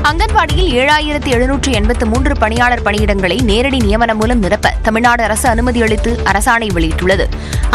அங்கன்வாடியில் 7783 பணியாளர் பணியிடங்களை நேரடி நியமனம் மூலம் நிரப்ப தமிழ்நாடு அரசு அனுமதி அளித்து அரசாணை வெளியிட்டுள்ளது.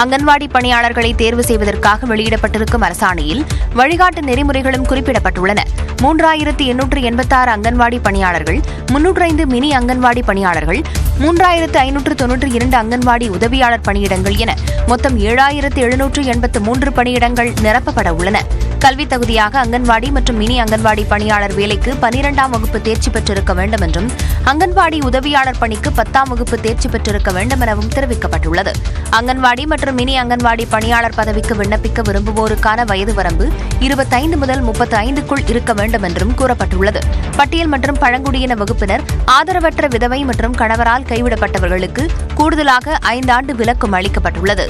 அங்கன்வாடி பணியாளர்களை தேர்வு செய்வதற்காக வெளியிடப்பட்டிருக்கும் அரசாணையில் வழிகாட்டு நெறிமுறைகளும் குறிப்பிடப்பட்டுள்ளன. 3886 அங்கன்வாடி பணியாளர்கள், 305 மினி அங்கன்வாடி பணியாளர்கள், 3592 அங்கன்வாடி உதவியாளர் பணியிடங்கள் என மொத்தம் 7783 பணியிடங்கள் நிரப்பப்பட உள்ளன. கல்வித் தகுதியாக அங்கன்வாடி மற்றும் மினி அங்கன்வாடி பணியாளர் வேலைக்கு 12ஆம் வகுப்பு தேர்ச்சி பெற்றிருக்க வேண்டும் என்றும், அங்கன்வாடி உதவியாளர் பணிக்கு 10ஆம் வகுப்பு தேர்ச்சி பெற்றிருக்க வேண்டும் எனவும் தெரிவிக்கப்பட்டுள்ளது. அங்கன்வாடி மற்றும் மினி அங்கன்வாடி பணியாளர் பதவிக்கு விண்ணப்பிக்க விரும்புவோருக்கான வயது வரம்பு 25 முதல் 35க்குள் இருக்க வேண்டும் என்றும் கூறப்பட்டுள்ளது. பட்டியல் மற்றும் பழங்குடியின வகுப்பினர், ஆதரவற்ற விதவை மற்றும் கணவரால் கைவிடப்பட்டவர்களுக்கு கூடுதலாக 5 ஆண்டு விலக்கும் அளிக்கப்பட்டுள்ளது.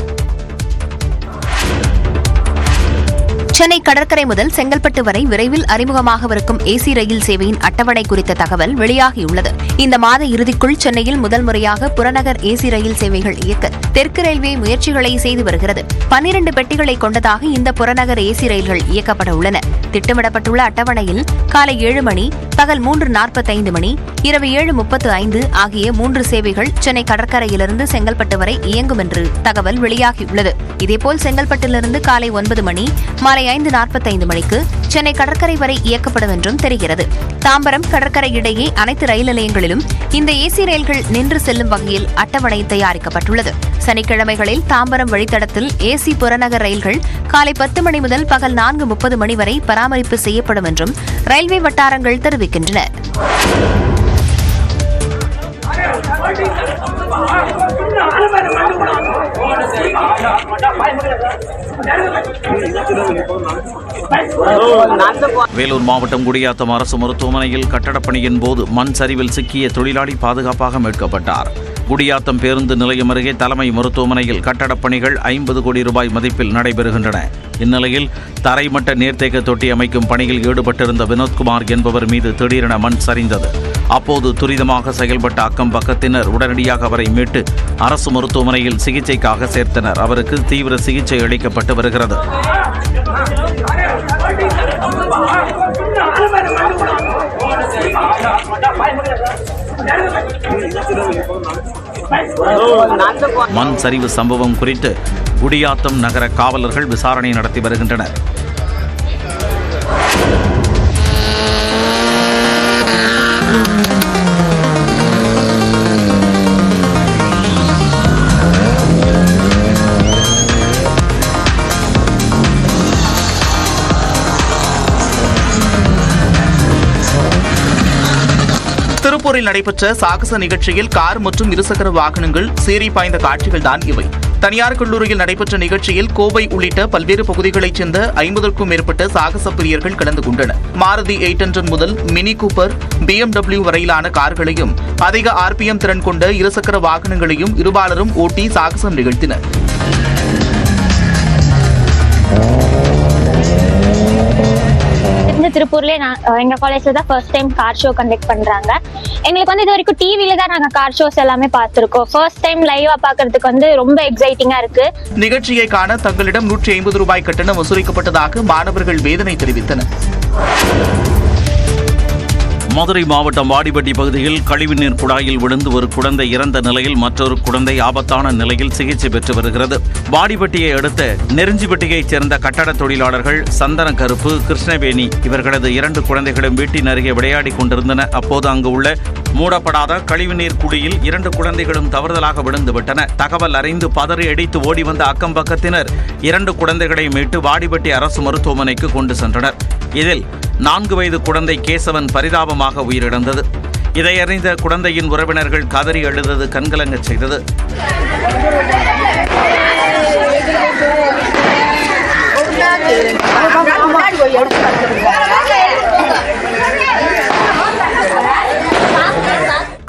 சென்னை கடற்கரை முதல் செங்கல்பட்டு வரை விரைவில் அறிமுகமாகவிருக்கும் ஏசி ரயில் சேவையின் அட்டவணை குறித்த தகவல் வெளியாகியுள்ளது. இந்த மாத இறுதிக்குள் சென்னையில் முதல் முறையாக புறநகர் ஏசி ரயில் சேவைகள் இயக்க தெற்கு ரயில்வே முயற்சிகளை செய்து வருகிறது. 12 பெட்டிகளை கொண்டதாக இந்த புறநகர் ஏசி ரயில்கள் இயக்கப்பட உள்ளன. திட்டமிடப்பட்டுள்ள அட்டவணையில் காலை 7 மணி, பகல் 3:45 மணி, இரவு 7:35 ஆகிய 3 சேவைகள் சென்னை கடற்கரையிலிருந்து செங்கல்பட்டு வரை இயங்கும் என்று தகவல் வெளியாகியுள்ளது. இதேபோல் செங்கல்பட்டிலிருந்து காலை 9 மணி, மாலை 5:45 மணிக்கு சென்னை கடற்கரை வரை இயக்கப்படும் என்றும் தெரிகிறது. தாம்பரம் கடற்கரை இடையே அனைத்து ரயில் நிலையங்களிலும் இந்த ஏசி ரயில்கள் நின்று செல்லும் வகையில் அட்டவணை தயாரிக்கப்பட்டுள்ளது. சனிக்கிழமைகளில் தாம்பரம் வழித்தடத்தில் ஏசி புறநகர் ரயில்கள் காலை 10 மணி முதல் பகல் 4:30 மணி வரை பராமரிப்பு செய்யப்படும் என்றும் ரயில்வே வட்டாரங்கள் தெரிவிக்கின்றன. வேலூர் மாவட்டம் குடியாத்தம் அரசு மருத்துவமனையில் கட்டடப்பணியின் போது மண் சரிவில் சிக்கிய தொழிலாளி பாதுகாப்பாக மீட்கப்பட்டார். குடியாத்தம் பேருந்து நிலையம் அருகே தலைமை மருத்துவமனையில் கட்டடப் பணிகள் 50 கோடி ரூபாய் மதிப்பில் நடைபெறுகின்றன. இந்நிலையில் தரைமட்ட நீர்த்தேக்க தொட்டி அமைக்கும் பணியில் ஈடுபட்டிருந்த வினோத்குமார் என்பவர் மீது திடீரென மண் சரிந்தது. அப்போது துரிதமாக செயல்பட்ட அக்கம் பக்கத்தினர் உடனடியாக அவரை மீட்டு அரசு மருத்துவமனையில் சிகிச்சைக்காக சேர்த்தனர். அவருக்கு தீவிர சிகிச்சை அளிக்கப்பட்டு வருகிறது. மண் சரிவு சம்பவம் குறித்து குடியாத்தம் நகர காவலர்கள் விசாரணை நடத்தி வருகின்றனர். திருப்பூரில் நடைபெற்ற சாகச நிகழ்ச்சியில் கார் மற்றும் இருசக்கர வாகனங்கள் சீறி பாய்ந்த காட்சிகள் தான் இவை. தனியார் கல்லூரியில் நடைபெற்ற நிகழ்ச்சியில் கோவை உள்ளிட்ட பல்வேறு பகுதிகளைச் சேர்ந்த 50க்கும் மேற்பட்ட சாகச பிரியர்கள் கலந்து கொண்டனர். மாருதி 800 முதல் மினி கூப்பர், BMW வரையிலான கார்களையும் அதிக RPM திறன் கொண்ட இருசக்கர வாகனங்களையும் இருபாலரும் ஓட்டி சாகசம் நிகழ்த்தினர். திருப்பூர்ல எங்க காலேஜ்ல தான் first time car show conduct பண்றாங்க. எங்களுக்கு இது வரைக்கும் டிவில தான் நாங்க கார் ஷோஸ் எல்லாமே பார்த்திருக்கோம். ஃபர்ஸ்ட் டைம் லைவா பாக்குறதுக்கு ரொம்ப எக்ஸைட்டிங்கா இருக்கு. நிகழ்ச்சியை காண தங்களிடம் 150 ரூபாய் கட்டணம் வசூலிக்கப்பட்டதாக மாணவர்கள் வேதனை தெரிவித்தனர். மதுரை மாவட்டம் வாடிப்பட்டி பகுதியில் கழிவுநீர் குழாயில் விழுந்து ஒரு குழந்தை இறந்த நிலையில் மற்றொரு குழந்தை ஆபத்தான நிலையில் சிகிச்சை பெற்று வருகிறது. வாடிப்பட்டியை அடுத்த நெருஞ்சிப்பட்டியைச் சேர்ந்த கட்டட தொழிலாளர்கள் சந்தன கருப்பு, கிருஷ்ணவேணி இவர்களது 2 குழந்தைகளும் வீட்டின் அருகே விளையாடிக் கொண்டிருந்தன. அப்போது அங்கு உள்ள மூடப்படாத கழிவுநீர் குழியில் 2 குழந்தைகளும் தவறுதலாக விழுந்துவிட்டன. தகவல் அறிந்து பதறி அடித்து ஓடி வந்த அக்கம் பக்கத்தினர் 2 குழந்தைகளை மீட்டு வாடிப்பட்டி அரசு மருத்துவமனைக்கு கொண்டு சென்றனர். இதில் 4 வயது குழந்தை கேசவன் பரிதாபமாக உயிரிழந்தது. இதையறிந்த குழந்தையின் உறவினர்கள் கதறி அழுதது கண்கலங்கச் செய்தது.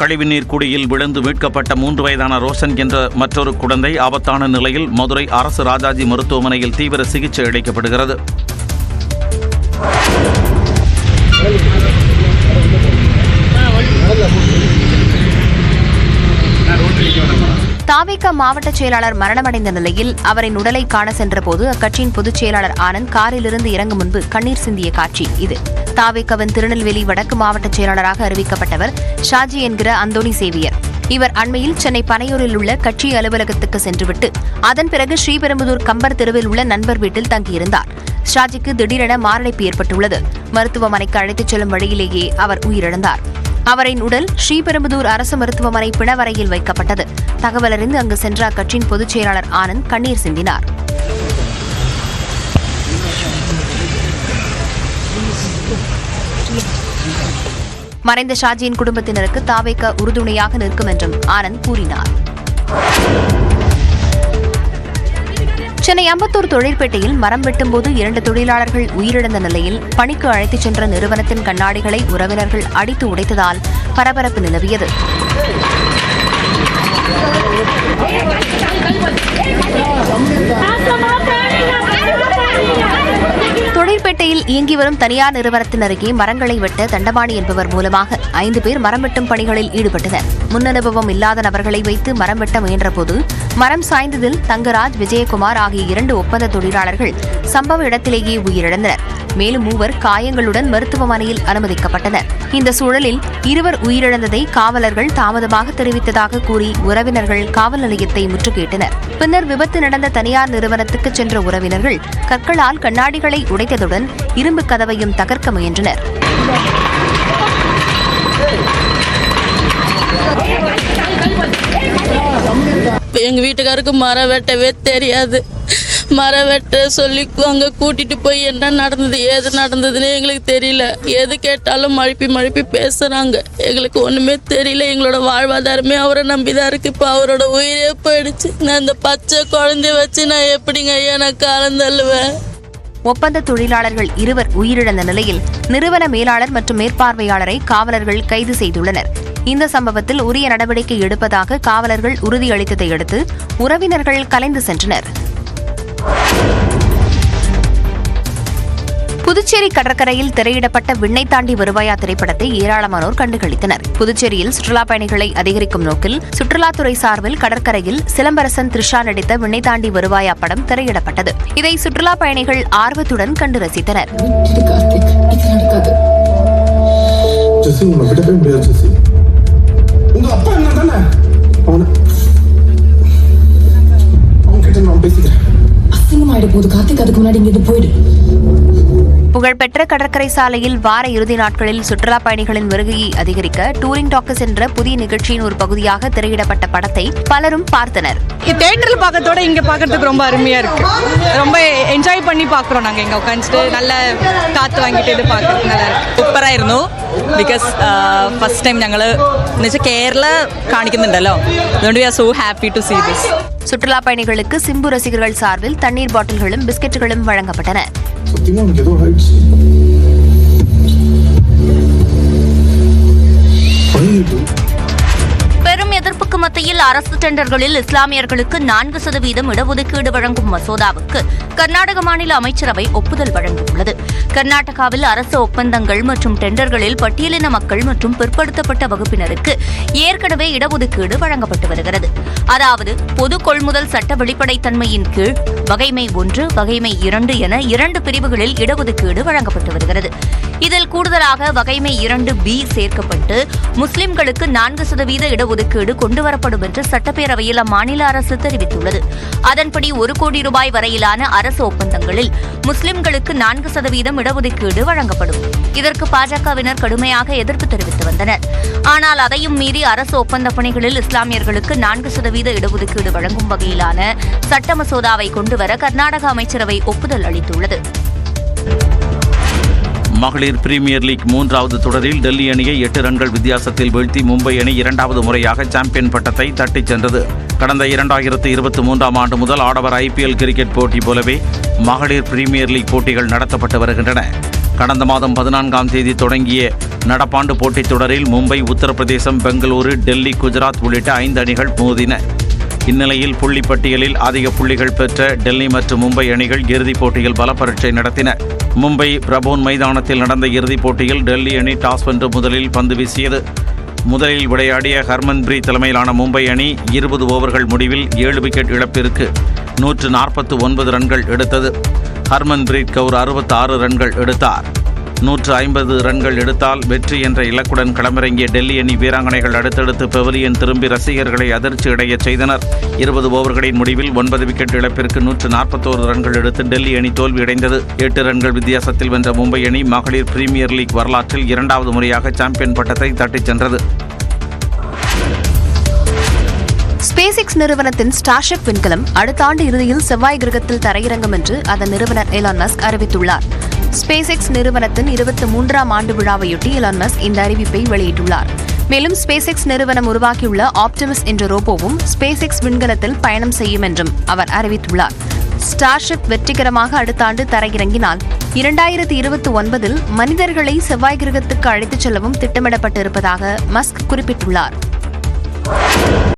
கழிவுநீர் குடியில் விழுந்து மீட்கப்பட்ட 3 வயதான ரோஷன் என்ற மற்றொரு குழந்தை ஆபத்தான நிலையில் மதுரை அரசு ராஜாஜி மருத்துவமனையில் தீவிர சிகிச்சை அளிக்கப்படுகிறது. தாவேகா மாவட்ட செயலாளர் மரணமடைந்த நிலையில் அவரின் உடலை காண சென்றபோது அக்கட்சியின் பொதுச் செயலாளர் ஆனந்த் காரிலிருந்து இறங்கும் முன்பு கண்ணீர் சிந்திய காட்சி இது. தாவேகவின் திருநெல்வேலி வடக்கு மாவட்ட செயலாளராக அறிவிக்கப்பட்டவர் ஷாஜி என்கிற அந்தோணி சேவியர். இவர் அண்மையில் சென்னை பனையூரில் உள்ள கட்சி அலுவலகத்துக்கு சென்றுவிட்டு அதன் பிறகு ஸ்ரீபெரும்புதூர் கம்பர் தெருவில் உள்ள நண்பர் வீட்டில் தங்கியிருந்தார். ஷாஜிக்கு திடீரென மாரடைப்பு ஏற்பட்டுள்ளது. மருத்துவமனைக்கு அழைத்துச் செல்லும் வழியிலேயே அவர் உயிரிழந்தார். அவரின் உடல் ஸ்ரீபெரும்புதூர் அரசு மருத்துவமனை பிணவரையில் வைக்கப்பட்டது. தகவலறிந்து அங்கு சென்ற அக்கட்சியின் பொதுச் செயலாளர் ஆனந்த் கண்ணீர் சிந்தினார். மறைந்த ஷாஜியின் குடும்பத்தினருக்கு தாவேக உறுதுணையாக நிற்கும் என்றும் ஆனந்த் கூறினார். சென்னை அம்பத்தூர் தொழிற்பேட்டையில் மரம் வெட்டும்போது 2 தொழிலாளர்கள் உயிரிழந்த நிலையில் பணிக்கு அழைத்துச் சென்ற நிறுவனத்தின் கண்ணாடிகளை உறவினர்கள் அடித்து உடைத்ததால் பரபரப்பு நிலவியது. தொழிற்பேட்டையில் இயங்கி வரும் தனியார் நிறுவனத்தின் அருகே மரங்களை வெட்ட தண்டபாணி என்பவர் மூலமாக 5 பேர் மரம் வெட்டும் பணிகளில் ஈடுபட்டனர். முன் அனுபவம் இல்லாத நபர்களை வைத்து மரம் வெட்ட முயன்றபோது மரம் சாய்ந்ததில் தங்கராஜ், விஜயகுமார் ஆகிய 2 ஒப்பந்த தொழிலாளர்கள் சம்பவ இடத்திலேயே உயிரிழந்தனர். மேலும் 3 காயங்களுடன் மருத்துவமனையில் அனுமதிக்கப்பட்டனர். இந்த சூழலில் 2 உயிரிழந்ததை காவலர்கள் தாமதமாக தெரிவித்ததாக கூறி உறவினர்கள் காவல் நிலையத்தை முற்றுகையிட்டனர். பின்னர் விபத்து நடந்த தனியார் நிறுவனத்துக்கு சென்ற உறவினர்கள் கற்களால் கண்ணாடிகளை உடைத்ததுடன் இரும்பு கதவையும் தகர்க்க முயன்றனர். எங்க வீட்டுக்காருக்கு மரம் வெட்டவே தெரியாது. மரம் வெட்ட சொல்லி அங்கே கூட்டிட்டு போய் என்ன நடந்தது ஏது நடந்ததுன்னு எங்களுக்கு தெரியல. எது கேட்டாலும் மழுப்பி பேசுறாங்க. எங்களுக்கு ஒண்ணுமே தெரியல. எங்களோட வாழ்வாதாரமே அவரை நம்பிதான் இருக்கு. இப்போ அவரோட உயிரே போயிடுச்சு. நான் இந்த பச்சை குழந்தைய வச்சு நான் எப்படிங்க எனக்கு கலந்தள்ளுவேன்? ஒப்பந்த தொழிலாளர்கள் 2 உயிரிழந்த நிலையில் நிறுவன மேலாளர் மற்றும் மேற்பார்வையாளரை காவலர்கள் கைது செய்துள்ளனர். இந்த சம்பவத்தில் உரிய நடவடிக்கை எடுப்பதாக காவலர்கள் உறுதியளித்ததை அடுத்து உறவினர்கள் கலைந்து சென்றனர். புதுச்சேரி கடற்கரையில் திரையிடப்பட்ட விண்ணை தாண்டி வருவாயா திரைப்படத்தை ஏராளமானோர் கண்டுகளித்தனர். புதுச்சேரியில் சுற்றுலாப் பயணிகளை அதிகரிக்கும் நோக்கில் சுற்றுலாத்துறை சார்பில் கடற்கரையில் சிலம்பரசன், த்ரிஷா நடித்த விண்ணை தாண்டி வருவாயா படம் திரையிடப்பட்டது. இதை சுற்றுலாப் பயணிகள் ஆர்வத்துடன் கண்டு ரசித்தனர். புகழ்பெற்ற கடற்கரை சாலையில் வார இறுதி நாட்களில் சுற்றுலாப் பயணிகளின் வருகையை அதிகரிக்க டூரிங் டாக்கஸ் என்ற புதிய நிகழ்ச்சியின் ஒரு பகுதியாக திரையிடப்பட்ட படத்தை பலரும் பார்த்தனர். தியேட்டரில் பார்க்கறதோட இங்க பார்க்கறதுக்கு ரொம்ப அருமையா இருக்கு. ரொம்ப என்ஜாய் பண்ணி பார்க்குறோம். நாங்கள் இங்கே உட்காந்துட்டு நல்ல காற்று வாங்கிட்டு இது பார்க்கறதுக்கு நல்லா இருக்கு. സൂപ്പറായിരുന്നു. ബിക്കോസ് ഫസ്റ്റ് ടൈം ഞങ്ങൾ എന്നുവെച്ചാൽ കേരള കാണിക്കുന്നുണ്ടല്ലോ. അതുകൊണ്ട് we are so happy to see this. சுற்றுலா பயணிகளுக்கு சிம்பு ரசிகர்கள் சார்பில் தண்ணீர் பாட்டில்களும் பிஸ்கெட்டுகளும் வழங்கப்பட்டன. பெரும் எதிர்ப்புக்கு மத்தியில் அரசு டெண்டர்களில் இஸ்லாமியர்களுக்கு 4% இடஒதுக்கீடு வழங்கும் மசோதாவுக்கு கர்நாடக மாநில அமைச்சரவை ஒப்புதல் வழங்கியுள்ளது. கர்நாடகாவில் அரசு ஒப்பந்தங்கள் மற்றும் டெண்டர்களில் பட்டியலின மக்கள் மற்றும் பிற்படுத்தப்பட்ட வகுப்பினருக்கு ஏற்கனவே இடஒதுக்கீடு வழங்கப்பட்டு வருகிறது. அதாவது பொது கொள்முதல் சட்ட வெளிப்படைத்தன்மையின் கீழ் வகைமை 1, வகைமை 2 என 2 பிரிவுகளில் இடஒதுக்கீடு வழங்கப்பட்டு வருகிறது. இதில் கூடுதலாக வகைமை 2B சேர்க்கப்பட்டு முஸ்லிம்களுக்கு 4% இடஒதுக்கீடு கொண்டுவரப்படும் என்று சட்டப்பேரவையில் அம்மாநில அரசு தெரிவித்துள்ளது. அதன்படி 1 கோடி ரூபாய் வரையிலான அரசு ஒப்பந்தங்களில் முஸ்லிம்களுக்கு 4% இடஒதுக்கீடு வழங்கப்படும். இதற்கு பாஜகவினர் கடுமையாக எதிர்ப்பு தெரிவித்து வந்தனர். ஆனால் அதையும் மீறி அரசு ஒப்பந்த பணிகளில் இஸ்லாமியர்களுக்கு 4% இடஒதுக்கீடு வழங்கும் வகையிலான சட்ட மசோதாவை கொண்டுவர கர்நாடக அமைச்சரவை ஒப்புதல் அளித்துள்ளது. மகளிர் பிரீமியர் லீக் 3வது தொடரில் டெல்லி அணியை 8 ரன்கள் வித்தியாசத்தில் வீழ்த்தி மும்பை அணி 2வது முறையாக சாம்பியன் பட்டத்தை தட்டிச் சென்றது. கடந்த 2023ஆம் ஆண்டு முதல் ஆடவர் IPL கிரிக்கெட் போட்டி போலவே மகளிர் பிரீமியர் லீக் போட்டிகள் நடத்தப்பட்டு வருகின்றன. கடந்த மாதம் 14ஆம் தேதி தொடங்கிய நடப்பாண்டு போட்டித் தொடரில் மும்பை, உத்தரப்பிரதேசம், பெங்களூரு, டெல்லி, குஜராத் உள்ளிட்ட 5 அணிகள் மோதின. இந்நிலையில் புள்ளிப்பட்டியலில் அதிக புள்ளிகள் பெற்ற டெல்லி மற்றும் மும்பை அணிகள் இறுதிப் போட்டியில் பல பரீட்சை நடத்தின. மும்பை பிரபோன் மைதானத்தில் நடந்த இறுதிப் போட்டியில் டெல்லி அணி டாஸ் வென்று முதலில் பந்து வீசியது. முதலில் விளையாடிய ஹர்மன்பிரீத் தலைமையிலான மும்பை அணி 20 ஓவர்கள் முடிவில் 7 விக்கெட் இழப்பிற்கு 149 ரன்கள் எடுத்தது. ஹர்மன்பிரீத் கவுர் 66 ரன்கள் எடுத்தார். 150 ரன்கள் எடுத்தால் வெற்றி என்ற இலக்குடன் களமிறங்கிய டெல்லி அணி வீராங்கனைகள் அடுத்தடுத்து பெவிலியன் திரும்பி ரசிகர்களை அதிர்ச்சி அடையச் செய்தனர். 20 ஓவர்களின் முடிவில் 9 விக்கெட் இழப்பிற்கு 141 ரன்கள் எடுத்து டெல்லி அணி தோல்வியடைந்தது. 8 ரன்கள் வித்தியாசத்தில் வென்ற மும்பை அணி மகளிர் பிரீமியர் லீக் வரலாற்றில் 2வது முறையாக சாம்பியன் பட்டத்தை தட்டிச் சென்றது. SpaceX நிறுவனத்தின் ஸ்டார்ஷிப் விண்கலம் அடுத்த ஆண்டு இறுதியில் செவ்வாய் கிரகத்தில் தரையிறங்கும் என்று அதன் நிறுவனர் எலான் மஸ்க் அறிவித்துள்ளார். SpaceX நிறுவனத்தின் 23ஆம் ஆண்டு விழாவையொட்டி எலான் மஸ்க் இந்த அறிவிப்பை வெளியிட்டுள்ளார். மேலும் SpaceX நிறுவனம் உருவாக்கியுள்ள ஆப்டிமஸ் என்ற ரோபோவும் SpaceX விண்கலத்தில் பயணம் செய்யும் என்றும் அவர் அறிவித்துள்ளார். ஸ்டார்ஷிப் வெற்றிகரமாக அடுத்த ஆண்டு தரையிறங்கினால் 2029இல் மனிதர்களை செவ்வாய் கிரகத்துக்கு அழைத்துச் செல்லவும் திட்டமிடப்பட்டிருப்பதாக மஸ்க் குறிப்பிட்டுள்ளார்.